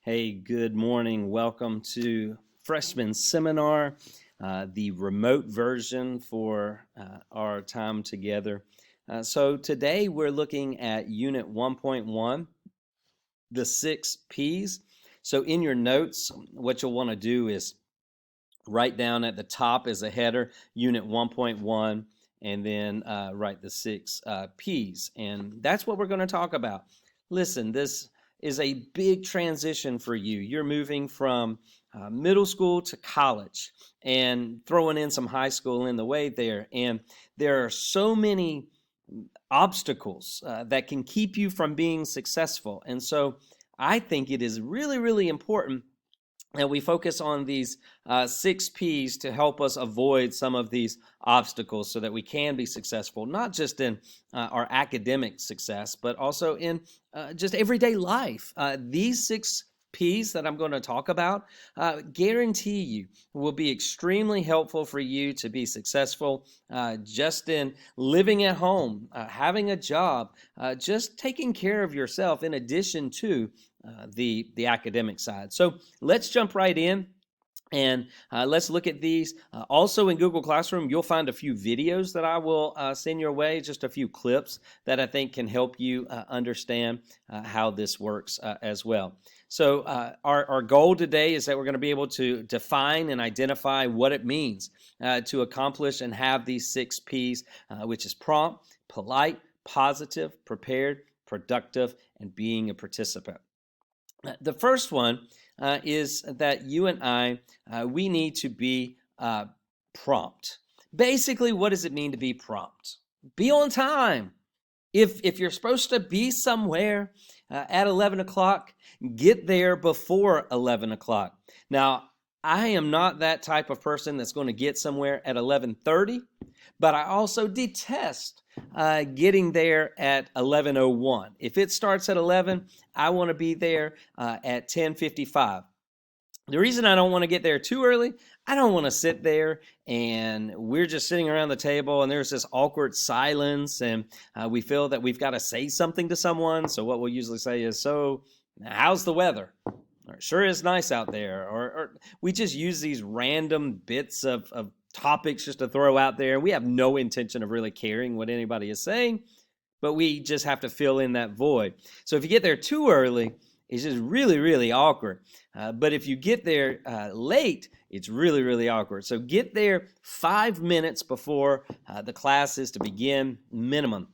Hey, good morning. Welcome to Freshman Seminar, the remote version for our time together. So today we're looking at Unit 1.1, the 6 P's. So in your notes, what you'll want to do is write down at the top as a header, Unit 1.1, and then write the 6 P's. And that's what we're going to talk about. Listen, this is a big transition for you. You're moving from middle school to college and throwing in some high school in the way there. And there are so many obstacles that can keep you from being successful. And so I think it is really, really important that we focus on these 6 P's to help us avoid some of these obstacles so that we can be successful, not just in our academic success, but also in just everyday life. These 6 P's that I'm going to talk about, guarantee you will be extremely helpful for you to be successful just in living at home, having a job, just taking care of yourself in addition to the academic side. So let's jump right in. And let's look at these. Also in Google Classroom, you'll find a few videos that I will send your way, just a few clips that I think can help you understand how this works as well. So our goal today is that we're going to be able to define and identify what it means to accomplish and have these 6 P's, which is prompt, polite, positive, prepared, productive, and being a participant. The first one is that you and I, we need to be prompt. Basically, what does it mean to be prompt? Be on time. If you're supposed to be somewhere at 11 o'clock, get there before 11 o'clock. Now, I am not that type of person that's going to get somewhere at 11:30, but I also detest getting there at 11:01. If it starts at 11, I want to be there at 10:55. The reason I don't want to get there too early, I don't want to sit there and we're just sitting around the table and there's this awkward silence and we feel that we've got to say something to someone. So what we'll usually say is, so how's the weather? Or sure is nice out there. Or we just use these random bits of topics just to throw out there. We have no intention of really caring what anybody is saying, but we just have to fill in that void. So if you get there too early, it's just really, really awkward. But if you get there late, it's really, really awkward. So get there 5 minutes before the class is to begin, minimum,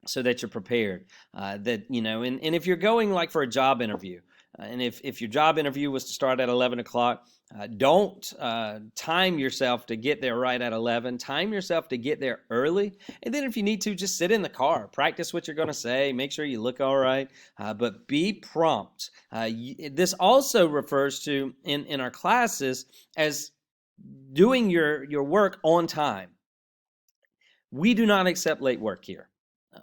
so that you're prepared. And if you're going like for a job interview, and if your job interview was to start at 11 o'clock, don't time yourself to get there right at 11. Time yourself to get there early. And then if you need to, just sit in the car. Practice what you're going to say. Make sure you look all right. But be prompt. This also refers to, in our classes, as doing your work on time. We do not accept late work here.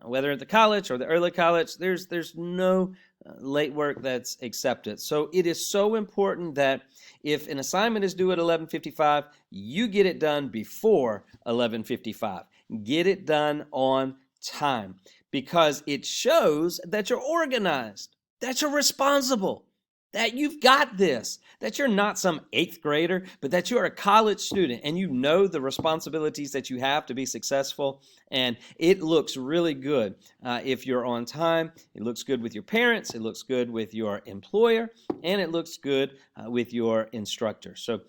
Whether at the college or the early college, there's no late work that's accepted. So it is so important that if an assignment is due at 11:55, you get it done before 11:55. Get it done on time because it shows that you're organized, that you're responsible, that you've got this, that you're not some 8th grader, but that you're a college student and you know the responsibilities that you have to be successful. And it looks really good if you're on time. It looks good with your parents. It looks good with your employer. And it looks good with your instructor. So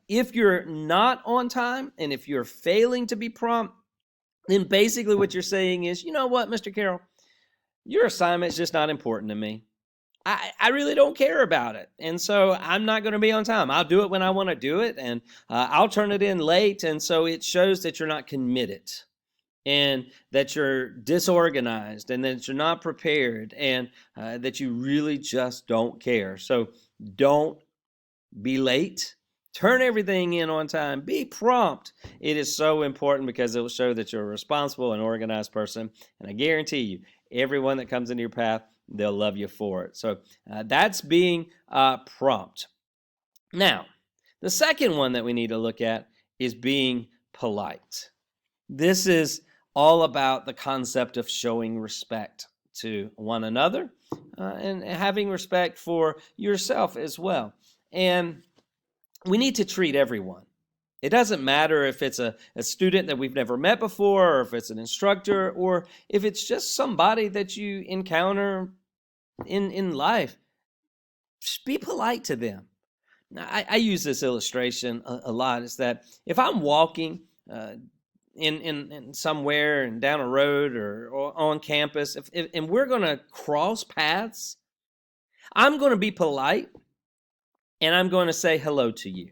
if you're not on time and if you're failing to be prompt, then basically what you're saying is, you know what, Mr. Carroll, your assignment is just not important to me. I really don't care about it. And so I'm not going to be on time. I'll do it when I want to do it, and I'll turn it in late. And so it shows that you're not committed and that you're disorganized and that you're not prepared and that you really just don't care. So don't be late. Turn everything in on time. Be prompt. It is so important because it will show that you're a responsible and organized person. And I guarantee you, everyone that comes into your path, they'll love you for it. So that's being prompt. Now, the second one that we need to look at is being polite. This is all about the concept of showing respect. to one another, and having respect for yourself as well. And we need to treat everyone. It doesn't matter if it's a student that we've never met before, or if it's an instructor, or if it's just somebody that you encounter in life. Just be polite to them. Now, I use this illustration a lot. Is that if I'm walking in somewhere and down a road or on campus, and we're going to cross paths, I'm going to be polite and I'm going to say hello to you.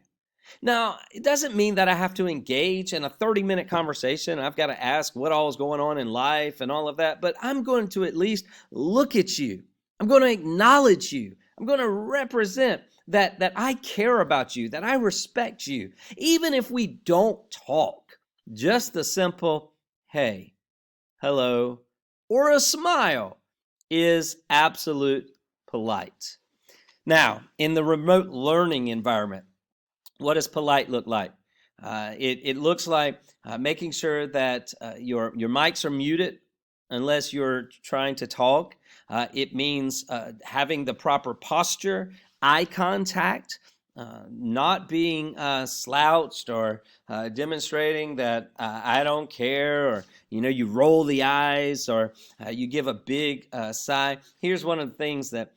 Now, it doesn't mean that I have to engage in a 30-minute conversation. I've got to ask what all is going on in life and all of that, but I'm going to at least look at you. I'm going to acknowledge you. I'm going to represent that I care about you, that I respect you. Even if we don't talk, just the simple, hey, hello, or a smile is absolute polite. Now, in the remote learning environment, what does polite look like? It looks like making sure that your mics are muted unless you're trying to talk. It means having the proper posture, eye contact, not being slouched or demonstrating that I don't care, or you roll the eyes, or you give a big sigh. Here's one of the things that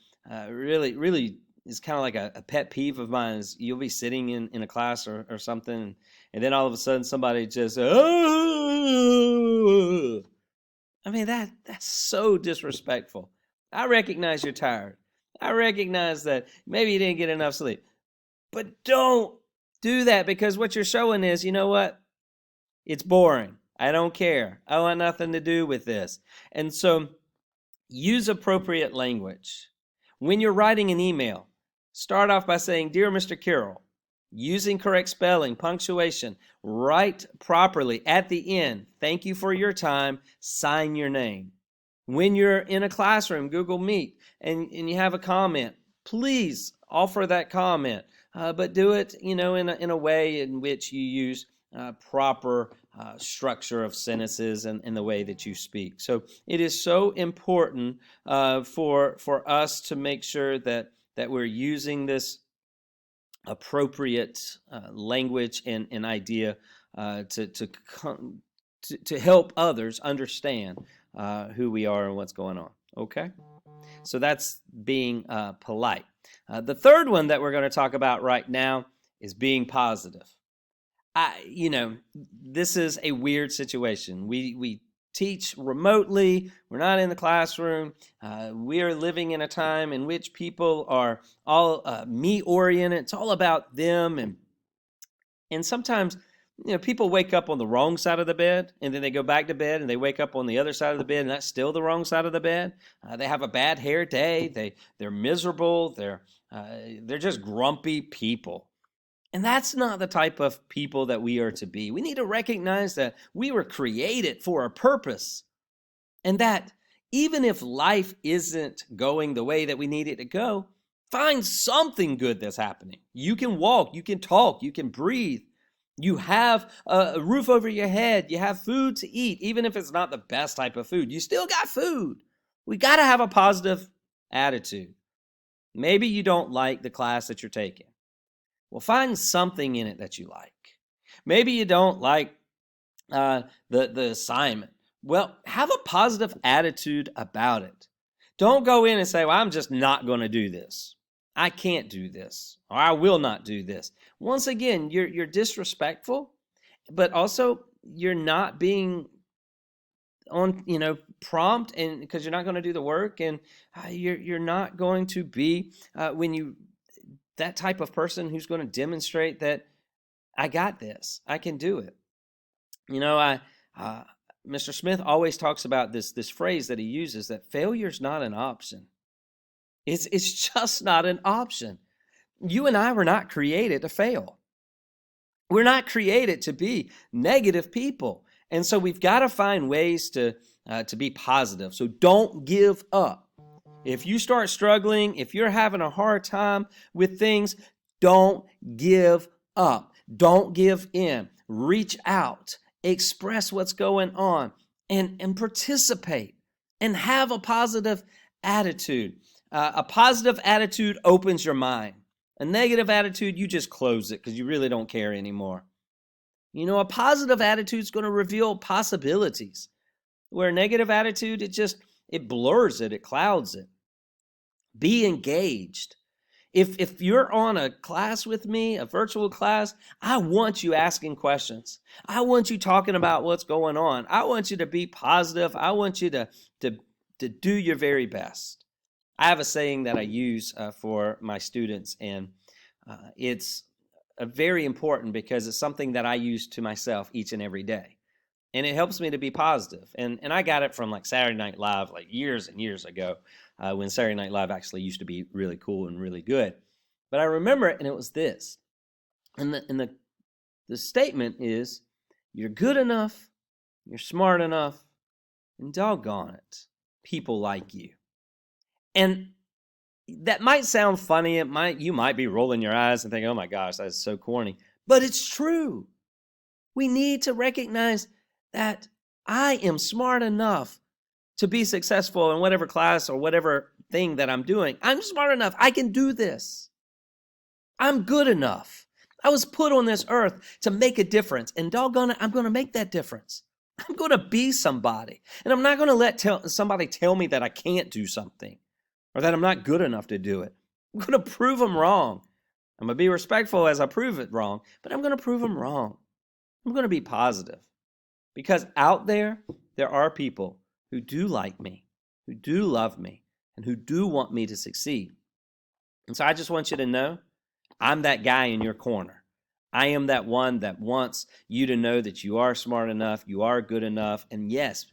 really is kind of like a pet peeve of mine. Is you'll be sitting in a class or something, and then all of a sudden somebody just oh! I mean, that's so disrespectful. I recognize you're tired. I recognize that maybe you didn't get enough sleep. But don't do that, because what you're showing is, you know what? It's boring. I don't care. I want nothing to do with this. And so use appropriate language. When you're writing an email, start off by saying, "Dear Mr. Carroll," using correct spelling, punctuation, write properly at the end. "Thank you for your time," sign your name. When you're in a classroom, Google Meet, and you have a comment, please offer that comment, but do it, in a way in which you use proper structure of sentences and the way that you speak. So it is so important for us to make sure that we're using this appropriate language and idea to help others understand who we are and what's going on. Okay? So that's being polite. The third one that we're going to talk about right now is being positive. This is a weird situation. We teach remotely. We're not in the classroom. We are living in a time in which people are all me-oriented. It's all about them. And sometimes, people wake up on the wrong side of the bed, and then they go back to bed, and they wake up on the other side of the bed, and that's still the wrong side of the bed. They have a bad hair day. They're miserable. They're just grumpy people. And that's not the type of people that we are to be. We need to recognize that we were created for a purpose, and that even if life isn't going the way that we need it to go, find something good that's happening. You can walk, you can talk, you can breathe. You have a roof over your head. You have food to eat. Even if it's not the best type of food, you still got food. We got to have a positive attitude. Maybe you don't like the class that you're taking. Well, find something in it that you like. Maybe you don't like the assignment. Well, have a positive attitude about it. Don't go in and say, "Well, I'm just not going to do this. I can't do this, or I will not do this." Once again, you're disrespectful, but also you're not being on prompt, and because you're not going to do the work, and you're not going to be that type of person who's going to demonstrate that I got this, I can do it. Mr. Smith always talks about this phrase that he uses, that failure's not an option. It's just not an option. You and I were not created to fail. We're not created to be negative people. And so we've got to find ways to be positive. So don't give up. If you start struggling, if you're having a hard time with things, don't give up. Don't give in. Reach out. Express what's going on and participate. and have a positive attitude. A positive attitude opens your mind. A negative attitude, you just close it because you really don't care anymore. You know, a positive attitude is going to reveal possibilities, where a negative attitude, it blurs it, it clouds it. Be engaged. If you're on a class with me, a virtual class, I want you asking questions. I want you talking about what's going on. I want you to be positive. I want you to do your very best. I have a saying that I use for my students, and it's very important because it's something that I use to myself each and every day. And it helps me to be positive. And I got it from like Saturday Night Live, like years and years ago, when Saturday Night Live actually used to be really cool and really good. But I remember it, and it was this. And the statement is, you're good enough, you're smart enough, and doggone it, people like you. And that might sound funny. You might be rolling your eyes and thinking, oh my gosh, that's so corny. But it's true. We need to recognize that I am smart enough to be successful in whatever class or whatever thing that I'm doing. I'm smart enough. I can do this. I'm good enough. I was put on this earth to make a difference, and doggone it, I'm going to make that difference. I'm going to be somebody, and I'm not going to let somebody tell me that I can't do something or that I'm not good enough to do it. I'm going to prove them wrong. I'm going to be respectful as I prove it wrong, but I'm going to prove them wrong. I'm going to be positive, because out there are people who do like me, who do love me, and who do want me to succeed. And so I just want you to know, I'm that guy in your corner. I am that one that wants you to know that you are smart enough, you are good enough, and yes,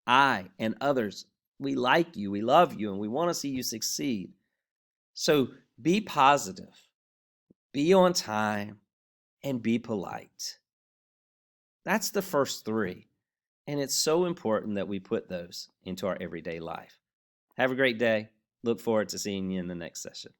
I and others, we like you, we love you, and we want to see you succeed. So be positive, be on time, and be polite. That's the first three. And it's so important that we put those into our everyday life. Have a great day. Look forward to seeing you in the next session.